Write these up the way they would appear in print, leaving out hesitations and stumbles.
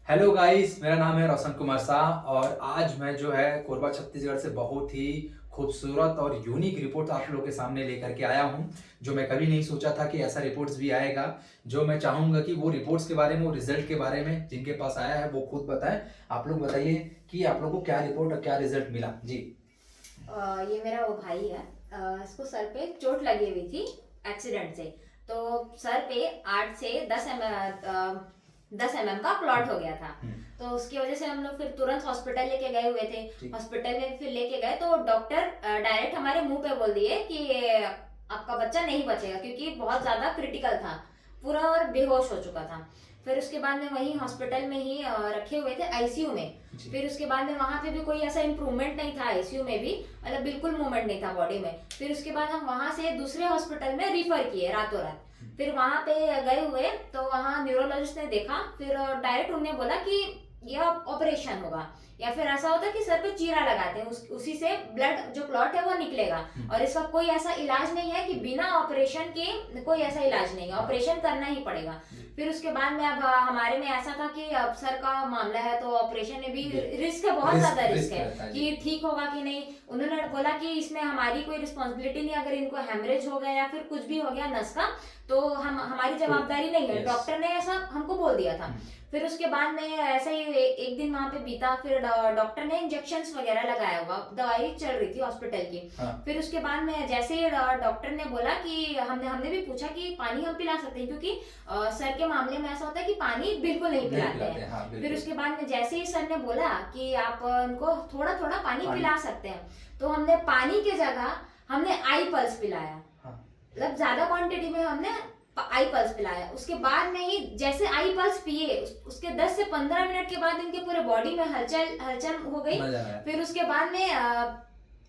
Hello guys, मेरा नाम है रोशन कुमार शाह और आज मैं जो है कोरबा छत्तीसगढ़ से बहुत ही खूबसूरत और यूनिक रिपोर्ट आप लोगों के सामने लेकर के आया हूं। जो मैं कभी नहीं सोचा था कि ऐसा रिपोर्ट्स भी आएगा। जो मैं चाहूंगा कि वो रिपोर्ट्स के बारे में, वो रिजल्ट के बारे में जिनके पास आया है वो खुद बताएं। आप लोग बताइए कि आप लोगों को क्या रिपोर्ट और क्या रिजल्ट मिला जी। ये मेरा वो भाई है। इसको सर पे चोट लगी हुई थी एक्सीडेंट से। तो सर पे 8 से 10 mm का क्लॉट हो गया था। तो उसकी वजह से हम लोग फिर तुरंत हॉस्पिटल लेके गए हुए थे। हॉस्पिटल में फिर लेके गए तो डॉक्टर डायरेक्ट हमारे मुंह पे बोल दिए कि आपका बच्चा नहीं बचेगा, क्योंकि बहुत ज्यादा क्रिटिकल था, पूरा और बेहोश हो चुका था। फिर उसके बाद में वहीं हॉस्पिटल में ही रखे हुए थे आईसीयू में। फिर उसके बाद में वहां पे भी कोई ऐसा इम्प्रूवमेंट नहीं था, आईसीयू में भी मतलब बिल्कुल मूवमेंट नहीं था बॉडी में। फिर उसके बाद हम वहां से दूसरे हॉस्पिटल में रिफर किए रातों रात। फिर वहां पे गए हुए तो वहां न्यूरोलॉजिस्ट ने देखा, फिर डायरेक्ट उन्होंने बोला कि यह ऑपरेशन होगा, या फिर ऐसा होता है कि सर पे चीरा लगाते हैं, उसी से ब्लड जो क्लॉट है वो निकलेगा। और इसका कोई ऐसा इलाज नहीं है कि बिना ऑपरेशन के, कोई ऐसा इलाज नहीं है, ऑपरेशन करना ही पड़ेगा। फिर उसके बाद में अब हमारे में ऐसा था कि अब सर का मामला है तो ऑपरेशन में भी रिस्क है, बहुत ज्यादा रिस्क है कि ठीक होगा कि नहीं। उन्होंने बोला कि इसमें हमारी कोई रिस्पॉन्सिबिलिटी नहीं, अगर इनको हेमरेज हो गया या फिर कुछ भी हो गया नस का, तो हम हमारी जवाबदारी नहीं है। डॉक्टर ने ऐसा हमको बोल दिया था। फिर उसके बाद में ऐसा ही एक दिन वहां पे बीता। फिर डॉक्टर ने इंजेक्शंस वगैरह लगाया हुआ, दवाई चल रही थी हॉस्पिटल की। फिर उसके बाद में जैसे ही डॉक्टर ने बोला कि हमने भी पूछा कि पानी हम पिला सकते हैं, क्योंकि सर के मामले में ऐसा होता है कि पानी बिल्कुल नहीं पिलाते हैं। फिर उसके बाद में जैसे ही सर ने बोला कि आप उनको थोड़ा थोड़ा पानी पिला सकते हैं, तो हमने पानी की जगह हमने आई पल्स पिलाया। मतलब ज्यादा क्वांटिटी में हमने आई पल्स पिलाया। उसके बाद में ही जैसे आई पल्स पिए, उसके 10 से 15 मिनट के बाद इनके पूरे बॉडी में हलचल हलचल हो गई। फिर उसके बाद में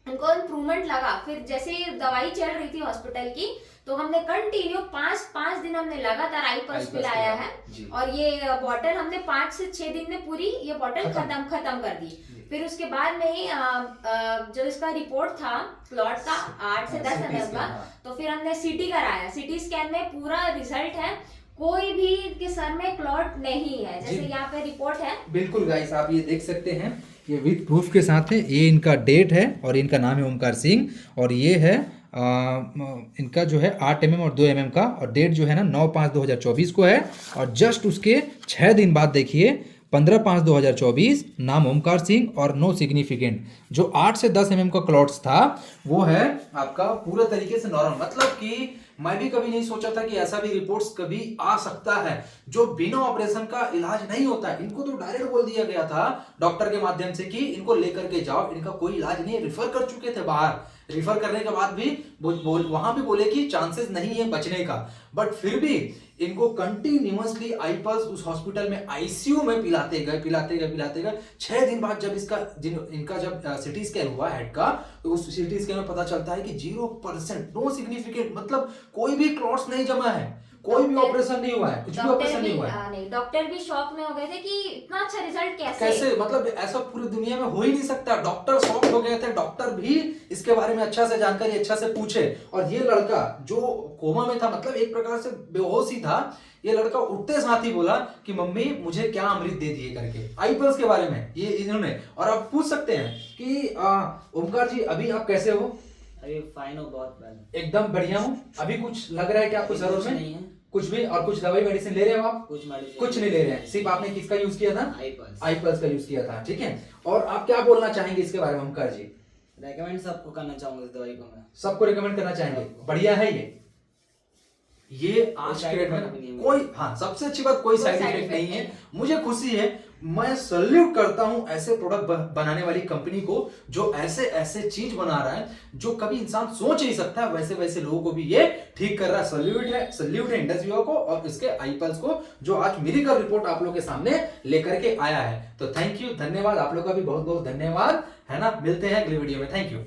उनको इम्प्रूवमेंट लगा। फिर जैसे दवाई चल रही थी हॉस्पिटल की, तो हमने कंटिन्यू पांच पांच दिन हमने लगातार आई पल्स पिलाया है। और ये बॉटल हमने 5 से 6 दिन में पूरी ये बॉटल खत्म कर दी। फिर उसके बाद में ही जो इसका रिपोर्ट था क्लॉट का 8 से 10 mm का, तो फिर हमने सीटी कराया। सीटी स्कैन में पूरा रिजल्ट है, कोई भी के सर में क्लॉट नहीं है, जैसे यहाँ पे रिपोर्ट है। बिल्कुल गाइस, आप ये देख सकते हैं, ये विद प्रूफ के साथ है। ये इनका डेट है और इनका नाम है ओमकार सिंह। और ये है इनका जो है 8 mm और 2 mm का, और डेट जो है ना 9/5/2024 को है। और जस्ट उसके 6 दिन बाद देखिए 15/5/2024, नाम ओमकार सिंह और नो सिग्निफिकेंट। जो 8 से 10 mm का क्लॉट्स था वो है आपका पूरा तरीके से नॉर्मल। मतलब कि मैं भी कभी नहीं सोचा था कि ऐसा भी रिपोर्ट्स कभी आ सकता है जो बिना ऑपरेशन का इलाज नहीं होता है। इनको तो डायरेक्ट बोल दिया गया था डॉक्टर के माध्यम से कि इनको लेकर के जाओ, इनका कोई इलाज नहीं है। रिफर कर चुके थे बाहर, रिफर करने के बाद भी वहां भी बोले कि चांसेस नहीं है बचने का। बट फिर भी इनको कंटिन्यूअसली आईपल्स उस हॉस्पिटल में आईसीयू में पिलाते गए। 6 दिन बाद जब इनका जब सिटी स्कैन हुआ हेड का, तो उस सिटी स्कैन में पता चलता है कि 0% नो सिग्निफिकेंट, मतलब कोई भी क्लॉट्स नहीं जमा है, कोई भी ऑपरेशन नहीं हुआ है, कुछ भी ऑपरेशन नहीं हुआ है। नहीं, डॉक्टर भी शॉक में हो गए थे कि इतना अच्छा रिजल्ट कैसे, मतलब ऐसा पूरी दुनिया में हो ही नहीं सकता। डॉक्टर शॉक हो गए थे, डॉक्टर भी इसके बारे में अच्छा से जानकारी अच्छा से पूछे। और ये लड़का जो कोमा में था, मतलब एक प्रकार से बेहोश ही था, ये लड़का उठते साथ ही बोला कि मम्मी मुझे क्या अमृत दे दिए करके। आईपल्स के बारे में ये इन्होंने। और आप पूछ सकते हैं कि ओमकार जी अभी आप कैसे हो? अभी फाइन हो, बहुत बढ़िया, एकदम बढ़िया हूँ। अभी कुछ लग रहा है कि आपको जरूरत में नहीं है कुछ भी? और कुछ दवाई मेडिसिन ले रहे हो आप? कुछ मेडिसिन कुछ नहीं ले रहे हैं, सिर्फ आपने किसका यूज किया था? आई पल्स का यूज किया था, ठीक है। और आप क्या बोलना चाहेंगे इसके बारे में ओमकार जी? रेकमेंड सबको करना चाहूंगा इस दवाई को मैं। सबको रिकमेंड करना चाहेंगे, बढ़िया है ये आज के डेट में कोई, हाँ सबसे अच्छी बात, कोई साइड इफेक्ट नहीं है। मुझे खुशी है, मैं सल्यूट करता हूं ऐसे प्रोडक्ट बनाने वाली कंपनी को जो ऐसे ऐसे चीज बना रहा है जो कभी इंसान सोच नहीं सकता। वैसे वैसे लोगों को भी ये ठीक कर रहा है। सल्यूट है इंडस विवा को और इसके आईपल्स को, जो आज मेडिकल रिपोर्ट आप लोग के सामने लेकर के आया है। तो थैंक यू, धन्यवाद आप लोग का भी बहुत बहुत धन्यवाद, है ना। मिलते हैं अगली वीडियो में, थैंक यू।